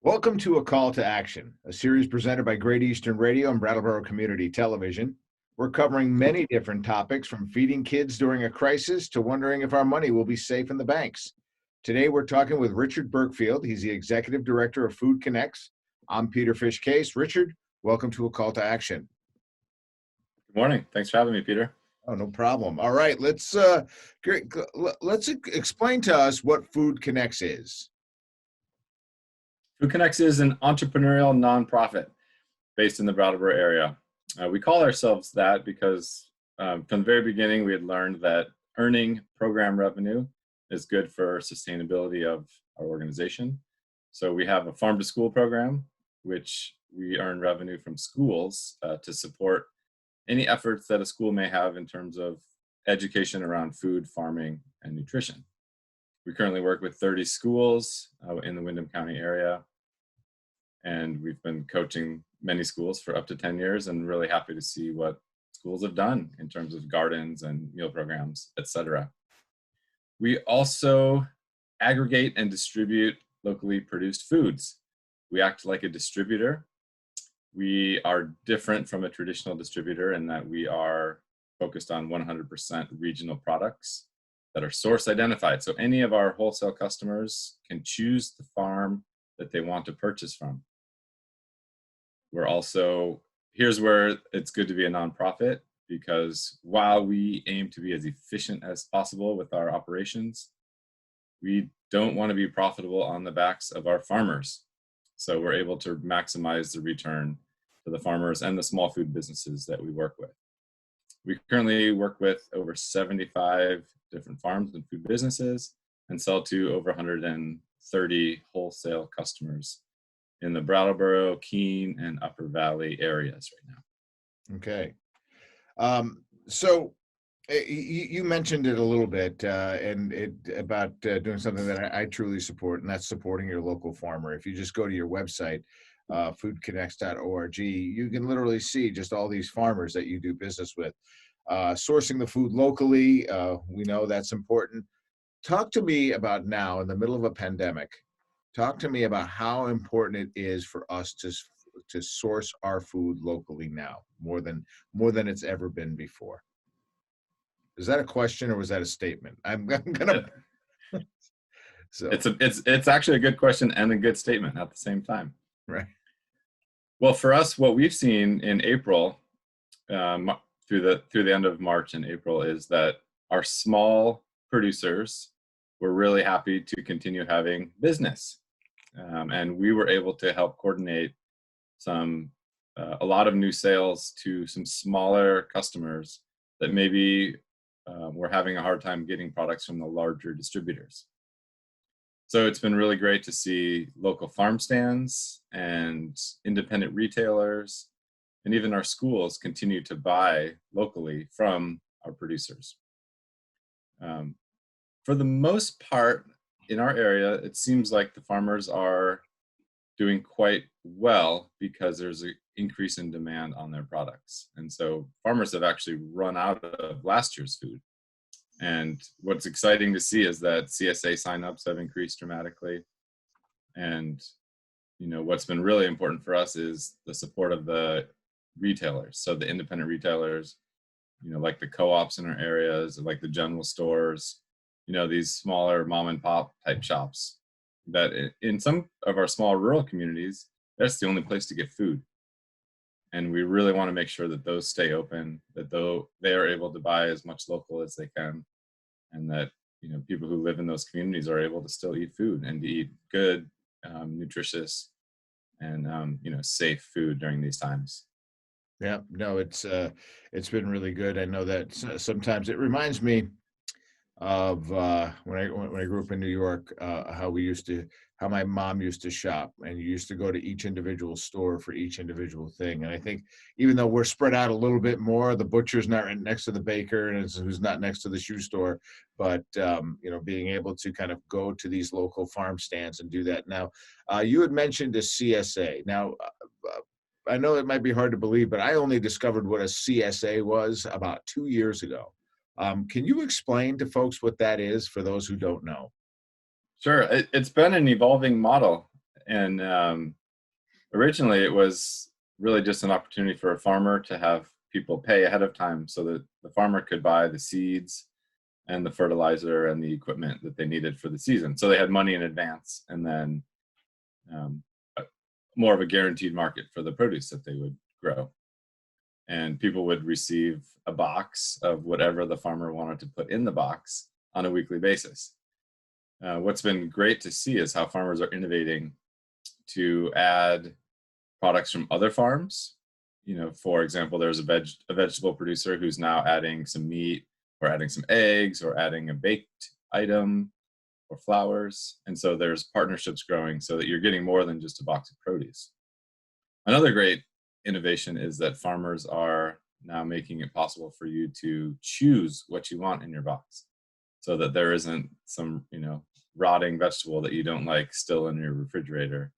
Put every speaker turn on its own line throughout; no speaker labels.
Welcome to A Call to Action, a series presented by Great Eastern Radio and Brattleboro Community Television. We're covering many different topics, from feeding kids during a crisis to wondering if our money will be safe in the banks. Today, we're talking with Richard Berkfield. He's the Executive Director of Food Connects. I'm Peter Fish-Case. Richard, welcome to A Call to Action.
Good morning. Thanks for having me, Peter.
Oh, no problem. All right, let's explain to us what Food Connects is.
Food Connects is an entrepreneurial nonprofit based in the Brattleboro area. We call ourselves that because from the very beginning we had learned that earning program revenue is good for sustainability of our organization. So we have a farm to school program, which we earn revenue from schools to support any efforts that a school may have in terms of education around food, farming, and nutrition. We currently work with 30 schools in the Windham County area, and we've been coaching many schools for up to 10 years and really happy to see what schools have done in terms of gardens and meal programs, etc. We also aggregate and distribute locally produced foods. We act like a distributor. We are different from a traditional distributor in that we are focused on 100% regional products that are source identified. So any of our wholesale customers can choose the farm that they want to purchase from. We're also, here's where it's good to be a nonprofit, because while we aim to be as efficient as possible with our operations, we don't want to be profitable on the backs of our farmers. So we're able to maximize the return to the farmers and the small food businesses that we work with. We currently work with over 75 different farms and food businesses and sell to over 130 wholesale customers in the Brattleboro, Keene, and Upper Valley areas right now.
Okay. So you mentioned it a little bit about doing something that I truly support, and that's supporting your local farmer. If you just go to your website, foodconnects.org, you can literally see just all these farmers that you do business with. Sourcing the food locally, we know that's important. Talk to me about now, in the middle of a pandemic, talk to me about how important it is for us to source our food locally now, more than it's ever been before. Is that a question or was that a statement? I'm gonna.
So it's actually a good question and a good statement at the same time.
Right.
Well, for us, what we've seen in April, through the end of March and April, is that our small producers were really happy to continue having business, and we were able to help coordinate a lot of new sales to some smaller customers that maybe were having a hard time getting products from the larger distributors. So it's been really great to see local farm stands and independent retailers and even our schools continue to buy locally from our producers. For the most part, in our area, it seems like the farmers are doing quite well because there's an increase in demand on their products. And so farmers have actually run out of last year's food. And what's exciting to see is that CSA signups have increased dramatically. And what's been really important for us is the support of the retailers. So the independent retailers, like the co-ops in our areas, like the general stores, these smaller mom and pop type shops that in some of our small rural communities, that's the only place to get food. And we really want to make sure that those stay open, that they are able to buy as much local as they can, and that people who live in those communities are able to still eat food and to eat good, nutritious, and safe food during these times.
Yeah, no, it's been really good. I know that sometimes it reminds me of when I grew up in New York, how my mom used to shop, and you used to go to each individual store for each individual thing. And I think even though we're spread out a little bit more, the butcher's not right next to the baker, and who's not next to the shoe store, but being able to kind of go to these local farm stands and do that. Now, you had mentioned a CSA. Now, I know it might be hard to believe, but I only discovered what a CSA was about 2 years ago. Can you explain to folks what that is for those who don't know?
Sure. It's been an evolving model. And originally it was really just an opportunity for a farmer to have people pay ahead of time so that the farmer could buy the seeds and the fertilizer and the equipment that they needed for the season. So they had money in advance, and then um, more of a guaranteed market for the produce that they would grow. And people would receive a box of whatever the farmer wanted to put in the box on a weekly basis. What's been great to see is how farmers are innovating to add products from other farms. For example, there's a vegetable producer who's now adding some meat, or adding some eggs, or adding a baked item, or flowers. And so there's partnerships growing so that you're getting more than just a box of produce. Another great innovation is that farmers are now making it possible for you to choose what you want in your box, so that there isn't some, rotting vegetable that you don't like still in your refrigerator.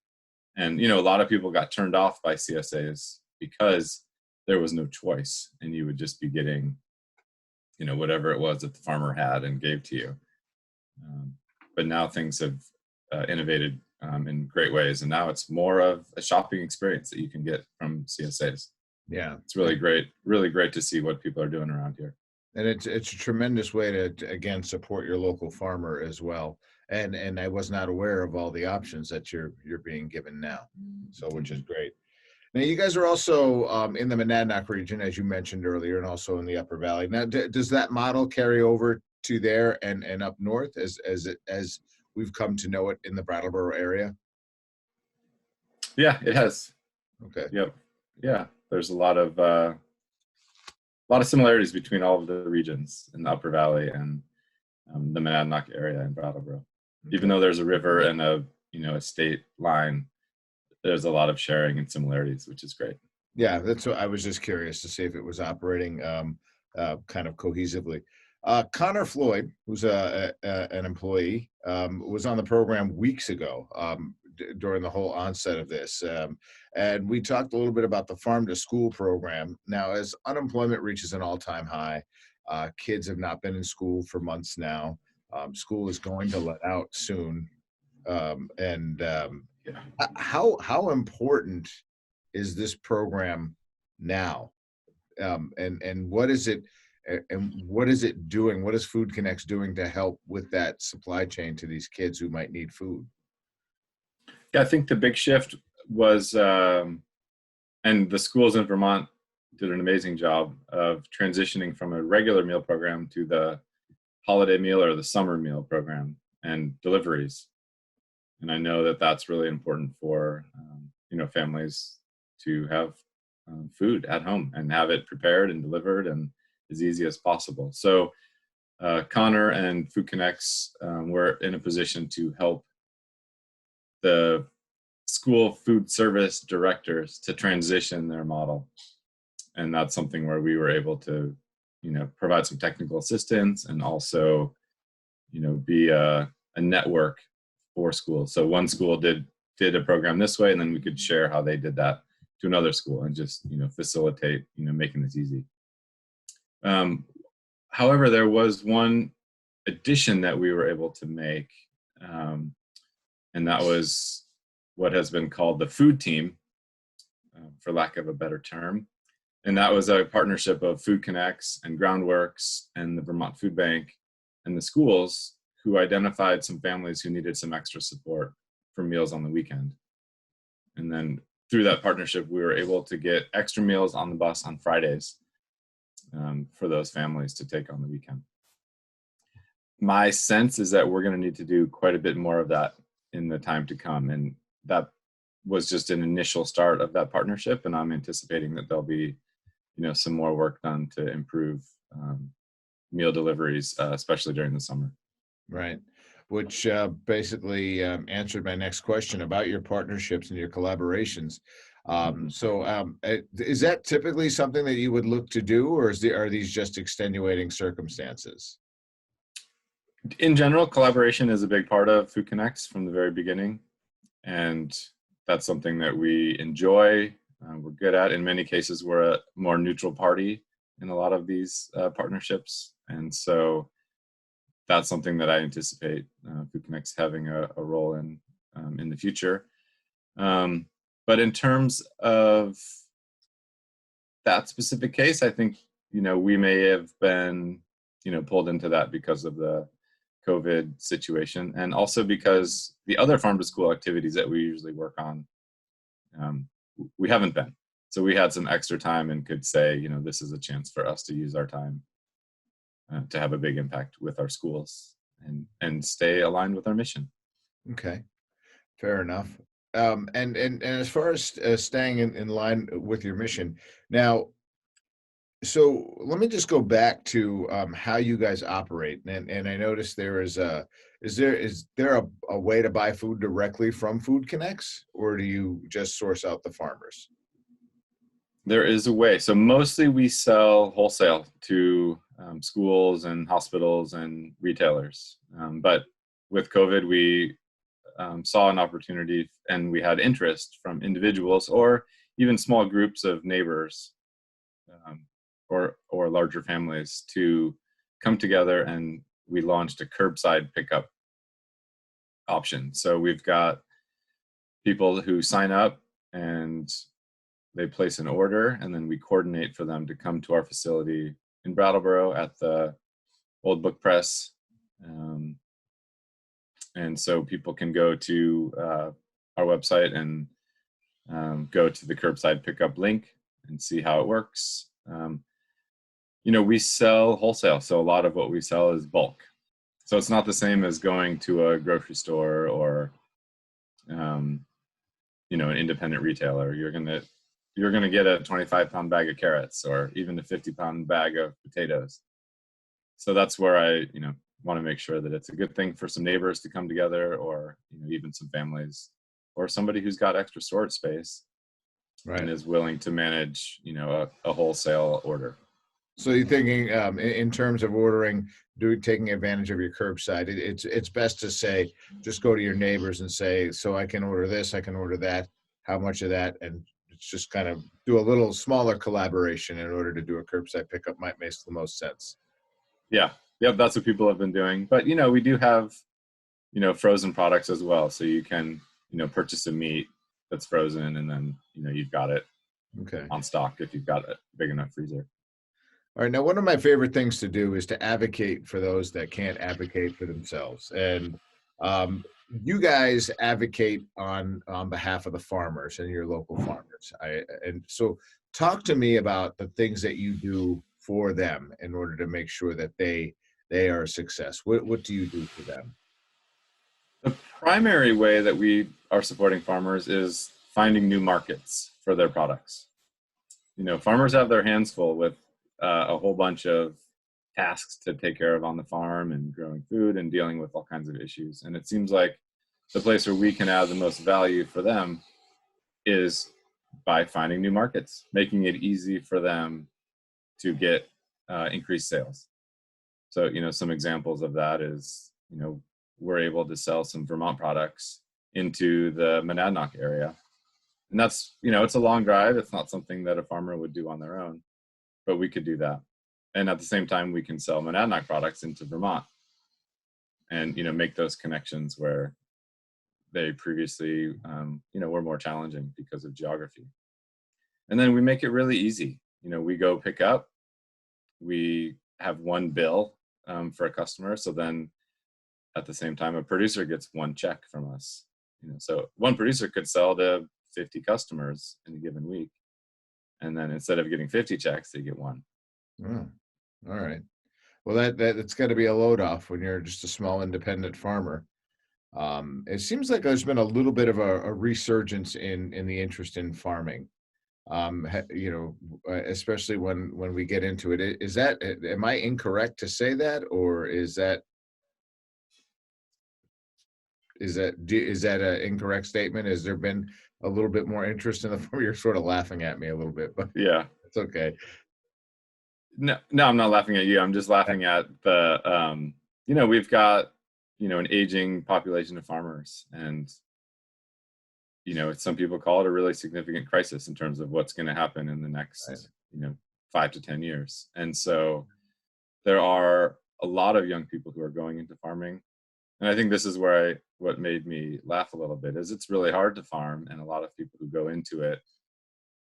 And, a lot of people got turned off by CSAs because there was no choice, and you would just be getting, whatever it was that the farmer had and gave to you. But now things have innovated in great ways, and now it's more of a shopping experience that you can get from CSAs.
Yeah,
It's really great to see what people are doing around here.
and it's a tremendous way to again support your local farmer as well. And I was not aware of all the options that you're being given now, so which is great. Now you guys are also in the Monadnock region, as you mentioned earlier, and also in the Upper Valley. Now, does that model carry over to there and up north as we've come to know it in the Brattleboro area?
Yeah, it has.
Okay.
Yep. Yeah, there's a lot of similarities between all of the regions in the Upper Valley and the Monadnock area in Brattleboro. Even though there's a river and a state line, there's a lot of sharing and similarities, which is great.
Yeah, that's what I was just curious to see if it was operating kind of cohesively. Connor Floyd, who's an employee, was on the program weeks ago during the whole onset of this. And we talked a little bit about the farm to school program. Now, as unemployment reaches an all-time high, kids have not been in school for months now. School is going to let out soon. How important is this program now? And what is it? And what is it doing? What is Food Connects doing to help with that supply chain to these kids who might need food?
Yeah, I think the big shift was, and the schools in Vermont did an amazing job of transitioning from a regular meal program to the holiday meal or the summer meal program and deliveries. And I know that that's really important for, families to have food at home and have it prepared and delivered and as easy as possible. So Connor and Food Connects were in a position to help the school food service directors to transition their model. And that's something where we were able to, provide some technical assistance and also, be a network for schools. So one school did a program this way, and then we could share how they did that to another school and just, facilitate, making this easy. However, there was one addition that we were able to make, and that was what has been called the food team, for lack of a better term. And that was a partnership of Food Connects and Groundworks and the Vermont Food Bank and the schools, who identified some families who needed some extra support for meals on the weekend. And then through that partnership, we were able to get extra meals on the bus on Fridays for those families to take on the weekend. My sense is that we're going to need to do quite a bit more of that in the time to come. And that was just an initial start of that partnership. And I'm anticipating that there'll be, some more work done to improve meal deliveries, especially during the summer.
Right. Which basically answered my next question about your partnerships and your collaborations. Is that typically something that you would look to do, or are these just extenuating circumstances?
In general, collaboration is a big part of Food Connects from the very beginning. And that's something that we enjoy. We're good at. In many cases, we're a more neutral party in a lot of these partnerships. And so that's something that I anticipate Food Connects having a role in the future. But in terms of that specific case, I think, we may have been, pulled into that because of the COVID situation, and also because the other farm to school activities that we usually work on, we haven't been. So we had some extra time and could say, this is a chance for us to use our time to have a big impact with our schools and stay aligned with our mission.
Okay, fair enough. And as far as staying in line with your mission, now, so let me just go back to how you guys operate. And I noticed there is there a way to buy food directly from Food Connects, or do you just source out the farmers?
There is a way. So mostly we sell wholesale to schools and hospitals and retailers. But with COVID, we saw an opportunity, and we had interest from individuals or even small groups of neighbors, um, or larger families, to come together, and we launched a curbside pickup option. So we've got people who sign up and they place an order, and then we coordinate for them to come to our facility in Brattleboro at the Old Book Press. And so people can go to our website and go to the curbside pickup link and see how it works. We sell wholesale, so a lot of what we sell is bulk. So it's not the same as going to a grocery store or an independent retailer. You're gonna get a 25-pound bag of carrots or even a 50-pound bag of potatoes. So that's where I want to make sure that it's a good thing for some neighbors to come together, or even some families, or somebody who's got extra storage space
Right.
and is willing to manage a wholesale order.
So you're thinking in terms of ordering, taking advantage of your curbside. It's best to say, just go to your neighbors and say, so I can order this, I can order that, how much of that, and it's just kind of do a little smaller collaboration in order to do a curbside pickup might make the most sense.
Yeah, that's what people have been doing. But we do have frozen products as well, so you can purchase a meat that's frozen, and then you've got it on stock if you've got a big enough freezer.
All right. Now, one of my favorite things to do is to advocate for those that can't advocate for themselves. And you guys advocate on behalf of the farmers and your local farmers. And so talk to me about the things that you do for them in order to make sure that they are a success. What do you do for them?
The primary way that we are supporting farmers is finding new markets for their products. Farmers have their hands full with a whole bunch of tasks to take care of on the farm, and growing food and dealing with all kinds of issues. And it seems like the place where we can add the most value for them is by finding new markets, making it easy for them to get increased sales. So, some examples of that is, we're able to sell some Vermont products into the Monadnock area. And that's, it's a long drive. It's not something that a farmer would do on their own, but we could do that. And at the same time, we can sell Monadnock products into Vermont and, make those connections where they previously, were more challenging because of geography. And then we make it really easy. We go pick up, we have one bill for a customer. So then at the same time, a producer gets one check from us. So one producer could sell to 50 customers in a given week. And then instead of getting 50 checks, they get one.
Oh, all right. Well, that's got to be a load off when you're just a small independent farmer. It seems like there's been a little bit of a resurgence in the interest in farming. Especially when we get into it. Am I incorrect to say that, or is that an incorrect statement? Has there been a little bit more interest in the farm? You're sort of laughing at me a little bit, but
yeah,
it's okay.
No, I'm not laughing at you. I'm just laughing at the, we've got, an aging population of farmers, and, some people call it a really significant crisis in terms of what's going to happen in the next, 5 to 10 years. And so there are a lot of young people who are going into farming. And I think this is where what made me laugh a little bit is it's really hard to farm, and a lot of people who go into it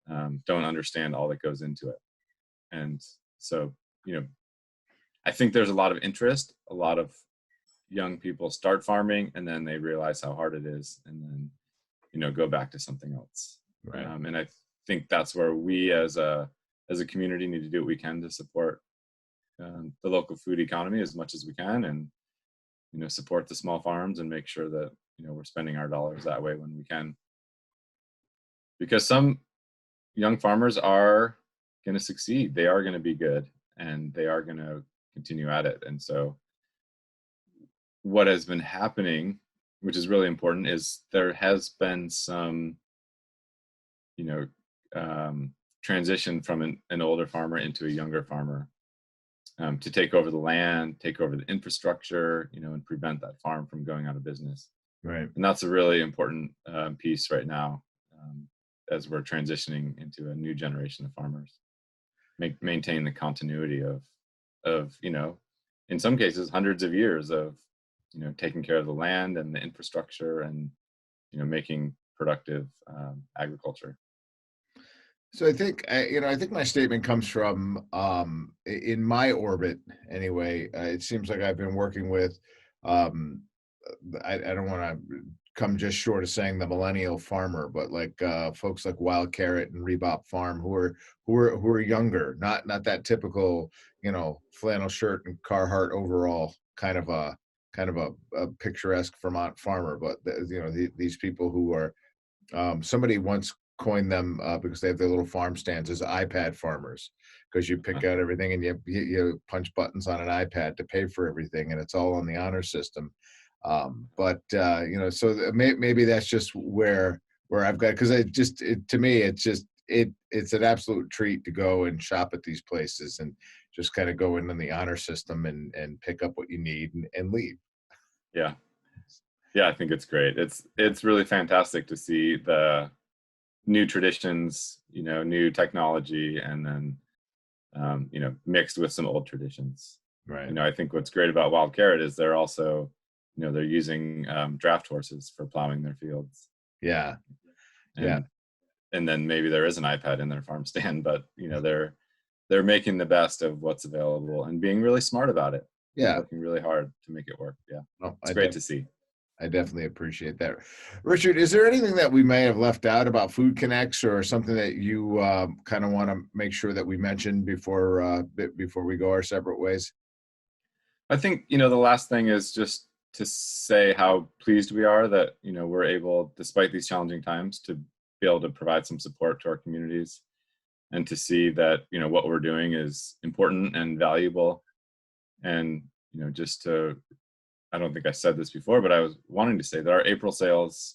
don't understand all that goes into it. And so, you know, I think there's a lot of interest. A lot of young people start farming and then they realize how hard it is, and then, you know, go back to something else.
Right.
And I think that's where we as a community need to do what we can to support the local food economy as much as we can, and, you know, support the small farms and make sure that, you know, we're spending our dollars that way when we can, because some young farmers are going to succeed. They are going to be good, and they are going to continue at it. And so what has been happening, which is really important, is there has been some, you know, transition from an older farmer into a younger farmer, to take over the land, take over the infrastructure, you know, and prevent that farm from going out of business.
Right.
And that's a really important piece right now, as we're transitioning into a new generation of farmers. Maintain the continuity of, you know, in some cases, hundreds of years of, you know, taking care of the land and the infrastructure, and, you know, making productive agriculture.
So I think I think my statement comes from in my orbit anyway. It seems like I've been working with um, I don't want to come just short of saying the millennial farmer, but like folks like Wild Carrot and Rebop Farm who are younger, not that typical, you know, flannel shirt and Carhartt overall kind of a picturesque Vermont farmer, but you know these people who are somebody once coined them because they have their little farm stands as iPad farmers, because you pick out everything and you punch buttons on an iPad to pay for everything, and it's all on the honor system. But you know, so maybe that's just where I've got, because to me it's an absolute treat to go and shop at these places and just kind of go in on the honor system and pick up what you need and leave.
Yeah. Yeah, I think it's great. It's really fantastic to see the new traditions, you know, new technology, and then, you know, mixed with some old traditions.
Right.
You know, I think what's great about Wild Carrot is they're also, you know, they're using draft horses for plowing their fields.
Yeah.
And,
Yeah.
and then maybe there is an iPad in their farm stand, but, you know, they're making the best of what's available and being really smart about it.
Yeah.
Working really hard to make it work. Yeah.
No,
It's great to see.
I definitely appreciate that. Richard, is there anything that we may have left out about Food Connects, or something that you kind of want to make sure that we mention before we go our separate ways?
I think, you know, the last thing is just to say how pleased we are that, you know, we're able, despite these challenging times, to be able to provide some support to our communities, and to see that, you know, what we're doing is important and valuable. And, you know, just to, I don't think I said this before, but I was wanting to say that our April sales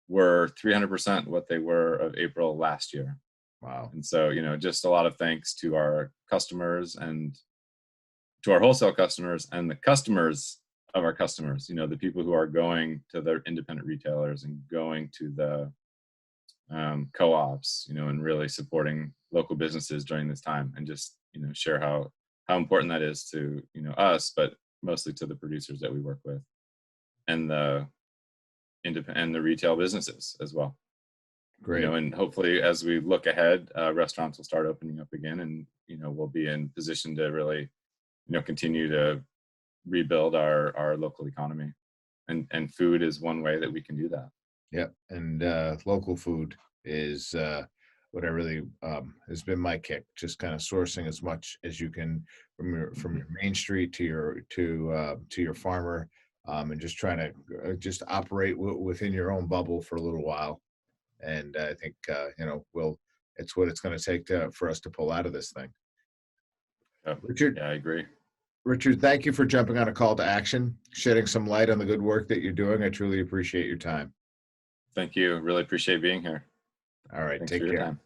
were 300% what they were of April last year.
Wow.
And so, you know, just a lot of thanks to our customers, and to our wholesale customers, and the customers of our customers, you know, the people who are going to their independent retailers and going to the co-ops, you know, and really supporting local businesses during this time, and just, you know, share how important that is to, you know, us, but mostly to the producers that we work with, and the retail businesses as well.
Great.
You know, and hopefully as we look ahead, restaurants will start opening up again, and, you know, we'll be in position to really, you know, continue to rebuild our local economy, and food is one way that we can do that.
Yep. And local food is what I really has been my kick. Just kind of sourcing as much as you can from your main street to your farmer, and just trying to just operate within your own bubble for a little while. And I think you know, it's what it's going to take for us to pull out of this thing.
Yep.
Richard,
Yeah, I agree.
Richard, thank you for jumping on a call to action, shedding some light on the good work that you're doing. I truly appreciate your time.
Thank you. Really appreciate being here.
All right,
Thanks
take
for your
care.
time.